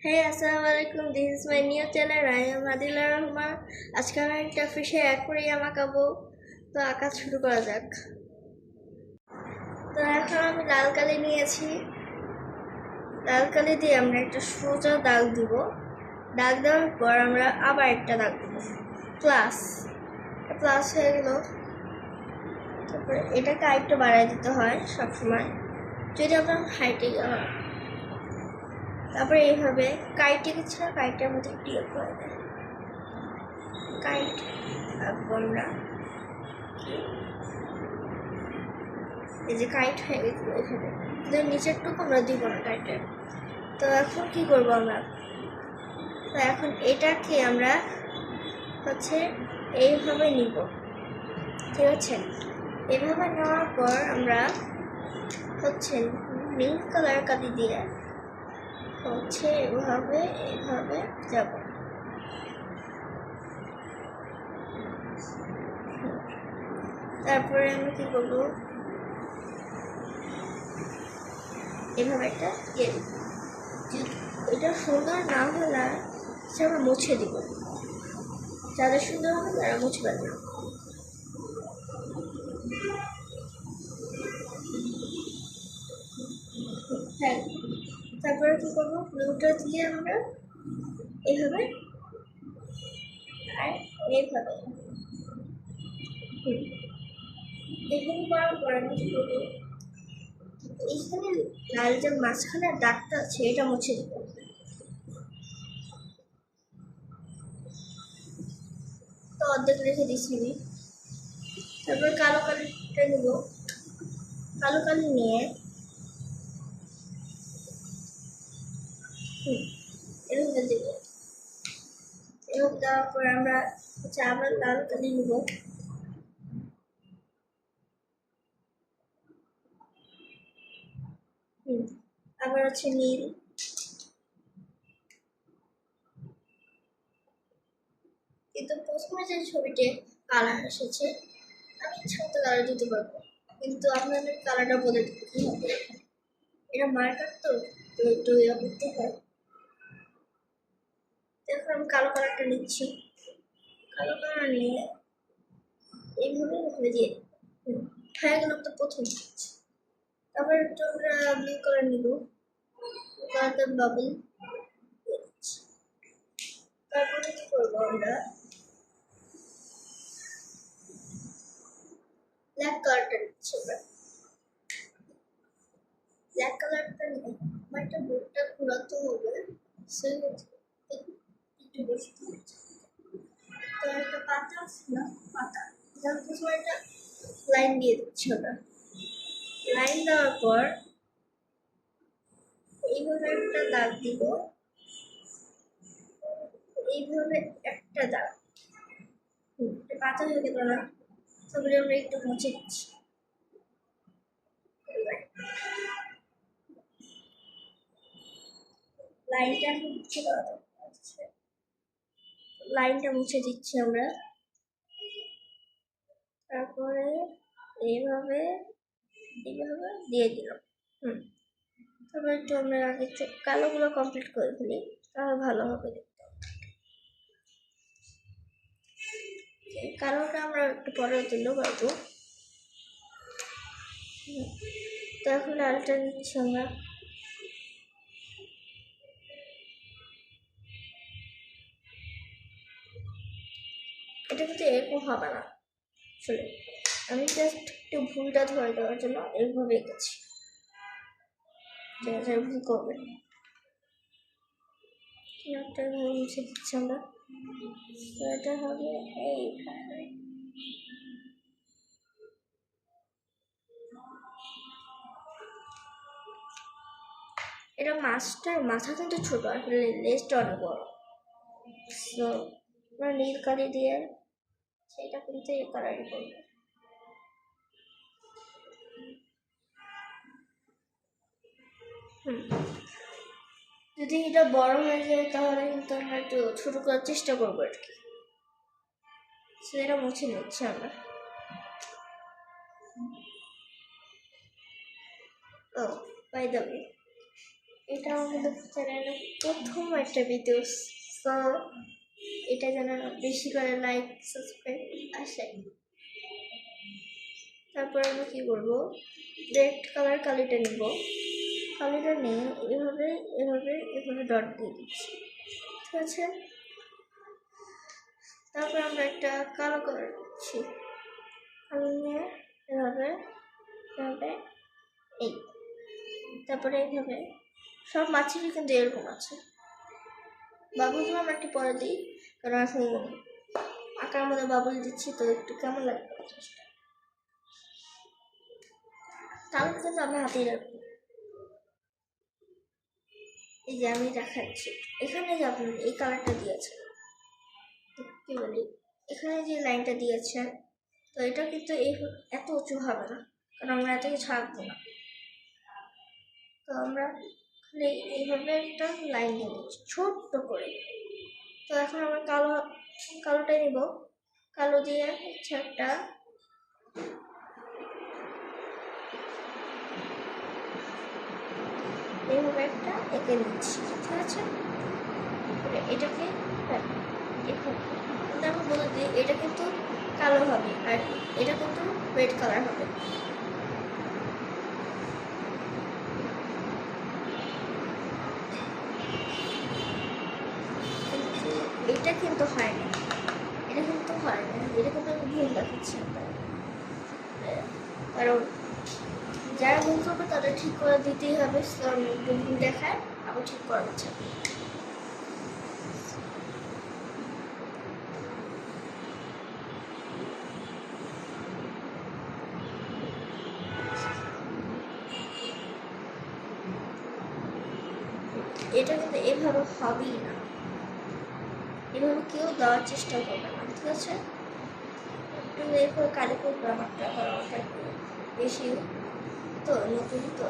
Hey, Assalamualaikum. This is my new channel. I am Adila Rahman. আজকে আমি একটা ফিশে aquarium আঁকাবো। তো আঁকা শুরু করা যাক। তো এখন আমি লাল কালি নিয়েছি। লাল কালি দিয়ে আমরা একটা সোজা দাগ দিব। দাগ দেওয়ার পর আমরা আবার একটা দাগ দিব। প্লাস প্লাস হয়ে গেল। তারপরে এটাকে আরেকটু বাড়ায় দিতে হয় সবসময়, যদি আপনার হাইটে হয়। তারপরে এইভাবে কাইটে ছিল, কাইটের মধ্যে একটু ইয়ে করে দেয়। কাইট আঁকবো আমরা। এই যে কাইট হয়ে গেছিল এখানে, কিন্তু নিচের টুকু আমরা দিব না কাইটের। তো এখন কি করব আমরা? তো এখন এটাকে আমরা হচ্ছে এইভাবে নিব, ঠিক আছে? এইভাবে নেওয়ার পর আমরা হচ্ছে নীল কালার কালি দিয়ে হচ্ছে এভাবে এইভাবে যাব। তারপরে আমি কি করবো, এভাবে একটা ইয়ে দিব। এটা সুন্দর না হলে সে আমরা মুছে দিব। যাদের সুন্দর হবে তারা মুছে পারবে না। হ্যাঁ, তারপরে কি করবো, ব্লুটা দিয়ে আমরা এইভাবে আর এইভাবে এইভাবে করার পর আমি কি করবো, এইখানে লাল যে মাঝখানে দাগটা আছে এটা মুছে দিব। তো অর্ধেক রেখে দিচ্ছি আমি। তারপর কালো কালিটা নিব। কালো কালি নিয়ে এভাবে দেব। এভাবে দেওয়ার পর আমরা হচ্ছে আবার লাল কালি নিব। আবার হচ্ছে নীল। কিন্তু প্রথমে যে ছবিতে কালার এসেছে, আমি ইচ্ছা মতো কালার দিতে পারবো, কিন্তু আপনাদের কালারটা বলে দিতে কি হবে। এটা মার্কার তো একটু ইয়ে করতে হয়। এখন আমি কালো কালারটা নিচ্ছি। কালো কালার নিয়ে এইভাবে হয়ে দিয়ে হয়ে গেল তো প্রথম কাজ। তারপর একটু আমরা ব্লু কালার নিব, কালারটা বাবল। তারপরে কি করবো আমরা, ব্ল্যাক কালারটা নিচ্ছি। আমরা ব্ল্যাক কালারটা নিয়ে আমার একটা বোর্ডটা ঘোরাতে হবে, সেই একটু বসতে হচ্ছে। তো একটা পাতা আছে না, পাতা, যার প্রথমে একটা লাইন দিয়ে দিচ্ছি আমরা। লাইন দেওয়ার পর এইভাবে একটা দাগ দিব, এইভাবে একটা দাগ। পাতা হয়ে গেল না, তারপরে আমরা একটু মুছে দিচ্ছি। লাইনটা মুছে দেওয়া দরকার। লাইনটা মুছে দিচ্ছি আমরা। তারপরে এইভাবে এইভাবে দিয়ে দিলাম। তারপরে একটু আমরা আগে কালোগুলো কমপ্লিট করে ফেলি, তাহলে ভালো হবে দেখতে। কালোটা আমরা একটু পরে তুললেও পারবো। তো এখন লালটা নিচ্ছি আমরা। এটা কিন্তু এরকম হবে না আসলে, আমি জাস্ট একটু ভুলটা ধরে দেওয়ার জন্য এইভাবে এঁকেছি। ঠিক আছে, ভুল করবেন। একটা মুছে দিচ্ছি আমরা। তো এটা হবে এইভাবে। এটা মাছটার মাথা কিন্তু ছোট, আসলে লেজটা অনেক বড়। তো আমরা নীল কালি দিয়ে সেটা কিন্তু এই কালারই করবো। যদি এটা বড় হয়ে যায় তাহলে কিন্তু আমরা একটু ছোট করার চেষ্টা করবো আর কি। সেটা মুছে নিচ্ছি আমরা। ও বাই দ্য ওয়ে, এটা আমাদের চ্যানেলের প্রথম একটা ভিডিও, সো এটা যেন বেশি করে লাইক সাবস্ক্রাইব আসে। তারপর আমরা কি করবো, রেড কালার কালিটা নিব, কালিটা নিয়ে এভাবে এভাবে এভাবে ডট দিয়ে দিচ্ছি, ঠিক আছে। তারপর আমরা একটা কালো কালার দিচ্ছি, কালো নিয়ে এভাবে এভাবে এই, তারপরে এইভাবে সব মাছেরই কিন্তু এরকম আছে। বাবুলগুলো আমরা একটু পরে দিই, কারণ এখন আঁকার মধ্যে বাবুল দিচ্ছি তো একটু কেমন লাগবে। তাহলে কিন্তু আমরা হাতেই রাখবো। এই যে আমি দেখাচ্ছি, এখানে যে আপনি এই কালারটা দিয়েছেন, কি বলি, এখানে যে লাইনটা দিয়েছেন, তো এটা কিন্তু এই এত উঁচু হবে না, কারণ আমরা এত কিছু আঁকবো না। তো আমরা এইভাবে একটা লাইন দিয়ে দিচ্ছি ছোট্ট করে। তো এখন আমরা কালোটাই নিব, কালো দিয়ে হচ্ছে একটা এইভাবে একটা এঁকে নিচ্ছি, ঠিক আছে। এটাকে আমি বলে দিই, এটা কিন্তু কালো হবে আর এটা কিন্তু রেড কালার হবে। এটা কিন্তু হয় না, এটা কিন্তু হয় না, এটা কিন্তু আমি ভুল দেখাচ্ছি আপনার, কারণ যারা ভুল করবে তাদের ঠিক করে দিতেই হবে। আমি একটু ভুল দেখায় আবার ঠিক করা হচ্ছে। এটা কিন্তু এভাবে হবেই না, এভাবে কেউ দেওয়ার চেষ্টা করবে না, ঠিক আছে। একটু এরপর কালি করবে আমারটা, কারণ আমারটা একটু বেশি তো নতুন তো,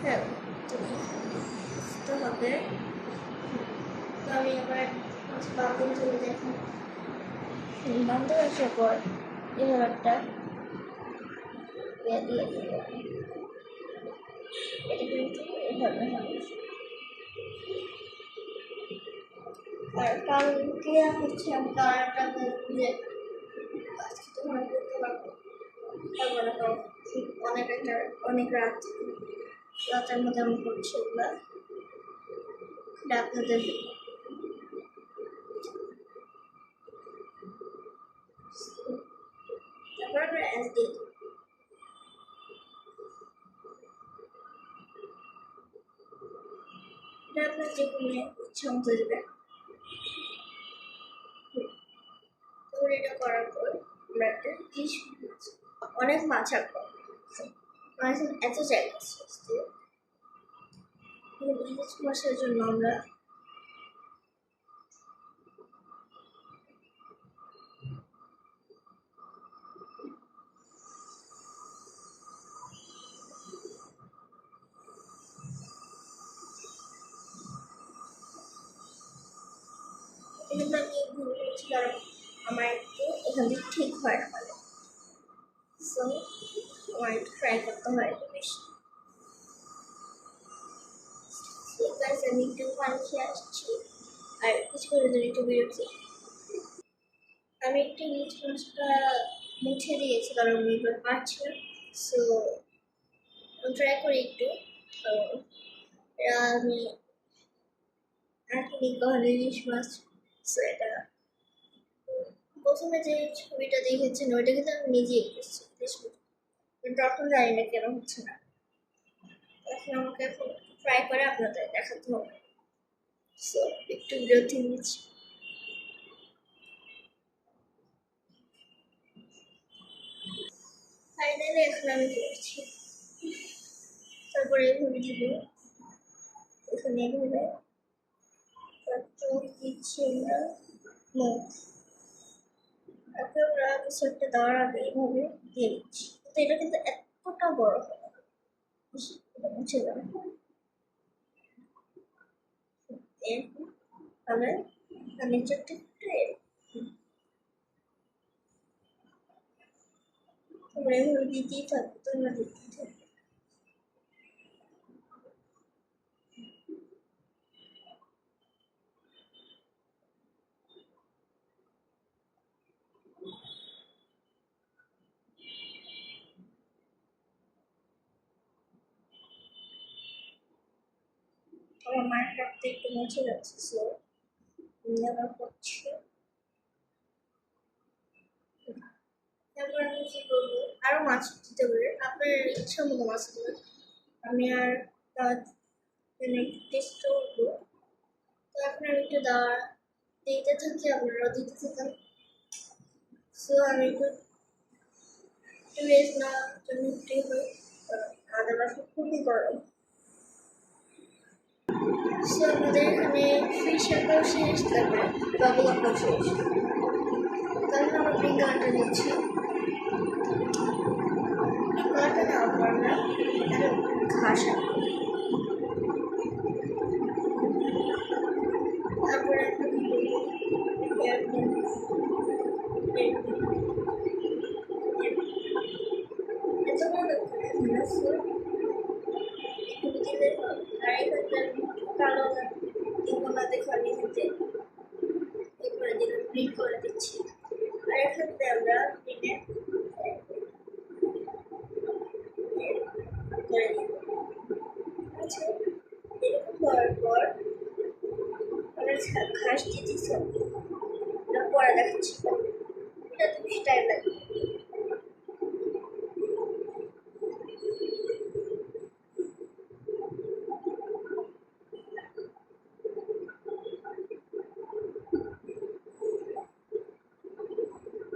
হ্যাঁ তো হবে। তো আমি এবার বান্ধব তুলে দেখি, বান্ধব আসার পর এভাবে একটা দিয়ে দিব, এটা কিন্তু এভাবে হবে। আর কালকে হচ্ছে আমি কালারটা খুঁজে আজকে তো মনে করতে পারবো, তারপরে তো অনেক রাতের মধ্যে আমি করছি এগুলা, আপনাদের তারপর আমরা অ্যাজ দিয়ে দিই। এটা আপনার যে কোনো ইচ্ছা মতো দেবেন। তারপর এটা করার পর আমরা একটা ইলিশ মাছ, অনেক মাছ আঁকবো, এত জায়গা আছে ইলিশ মাছের জন্য আমরা কিন্তু আমি ভুল করছি, কারণ আমার একটু এখান থেকে ঠিক হয় না, মানে সো আমার একটু ট্রাই করতে হয় একটু বেশি। আমি একটু পানি খেয়ে আসছি, আর কিছু করে যদি একটু বিরক্তি, আমি একটু ইলিশ মাছটা মুছে দিয়েছি কারণ আমি এবার পারছি না, সো ট্রাই করি একটু। আমি এখনই কখনো ইলিশ মাছ, সো এটা প্রথমে যে ছবিটা দেখেছেন ওইটা কিন্তু আমি নিজেই এঁকেছি ইলিশ মাছ, কিন্তু এখন জানি না কেন হচ্ছে না। এখন আমাকে এখন ট্রাই করে আপনাদের দেখাতে হবে, সো একটু বিরতি নিচ্ছি। ফাইনালি এখন আমি করছি, তারপরে এইভাবে দিব, এখানে এইভাবে চোখ দিচ্ছি আমরা, মুখ, তারপর আমরা কিছু একটা দেওয়ার আগে এইভাবে দিয়ে দিচ্ছি। তো এটা কিন্তু এতটা বড় হবে না, এটা মুছে যাবে, এরকম তাহলে নিচেরটা একটু তোমরা এভাবে দিতেই থাকো, তোমরা দিতেই থাকো। আমার মায়ের কাটতে একটু মুছে যাচ্ছে, সো আবার করছি। তারপর আমি কি করবো, আরো মাছ দিতে পারি, আপনার ইচ্ছা মতো মাছ দেবেন। আমি আর টেস্ট করবো। তো এখন আমি একটু দিতে থাকি, আপনারাও দিতে থাকেন। সো আমি একটু রেস্ট নেওয়ার জন্য ফ্রি হই, আমাদের বাসা খুবই গরম। সো আমাদের এখানে ফিশ আঁকাও শেষ, তারপরে বাবুল আঁকাও শেষ। তাহলে আমরা পিঙ্ক কালারটা নিচ্ছি। পিঙ্ক কালারটা নেওয়ার পর আমরা এখানে ঘাস আঁকবো। তারপরে একটা কি করবো, এরকম এত বড় একটু দিলে আর এখানটা কালো এগুলো দেখানি হতে এরপরে দিলাম প্রিন্ট করে দিচ্ছি। আর এখানে আমরা প্রিন্টে করে দিব। আচ্ছা, এরকম করার পর আমরা ঘাস দিতেছি, এটা পরে দেখাচ্ছি, এটা তো বেশি টাইম লাগবে।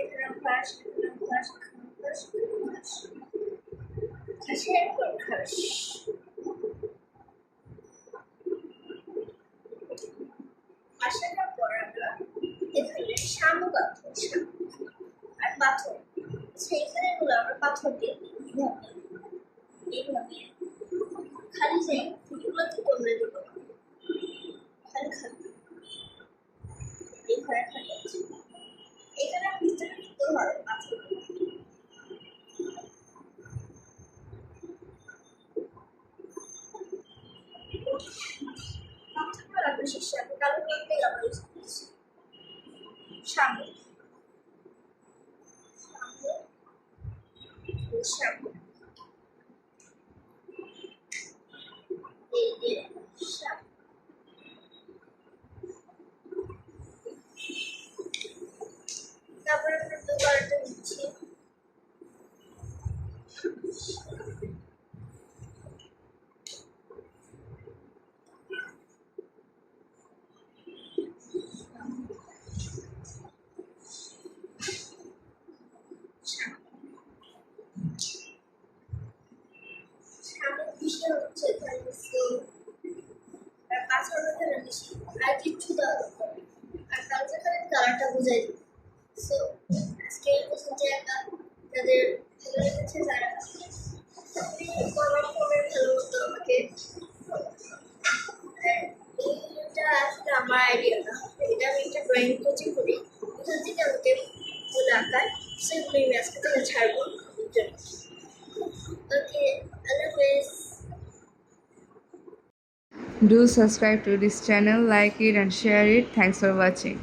এখানে ঘাস, ঘাস, ঘাস, ঘাস, ঘাসের পর ঘাস। আসার পর আমরা এখানে শামুক পাথর আর পাথর, সেইখানে গুলো আমরা পাথর দিয়ে এইভাবে খালি সেই ফুটগুলোকে কমলে দেবো, খালি খালি এই ঘরে খালি আছে। এখানে ভিতরে দিতে হবে পাথর। পাথরটা রাখবে শেষে, আমি কালো করতেই আবার ইউজ করছি শামুক, শামুক, এই যে শামুক। তারপরে আমরা ব্লু কালারটা দিচ্ছি। শামুক বিষয় হচ্ছে এখানে আর পাথর এখানে বেশি, আর কিচ্ছু দেওয়া দরকার নেই। আর কালচার কালারটা বোঝাই দিই। সো আজকে এই পর্যন্ত একটা, যাদের ভালো লেগেছে তারা কমেন্ট করে ভালো মতো আমাকে। এইটা আসলে আমার আইডিয়া না, এটা আমি একটা ড্রয়িং কোচিং করি, ওখান থেকে আমাকে ফুল আঁকায়, সেগুলো আমি আজকে থেকে ছাড়বো। ওকে, আল্লাহ হাফেজ। Do subscribe to this channel, like it and share it. Thanks for watching.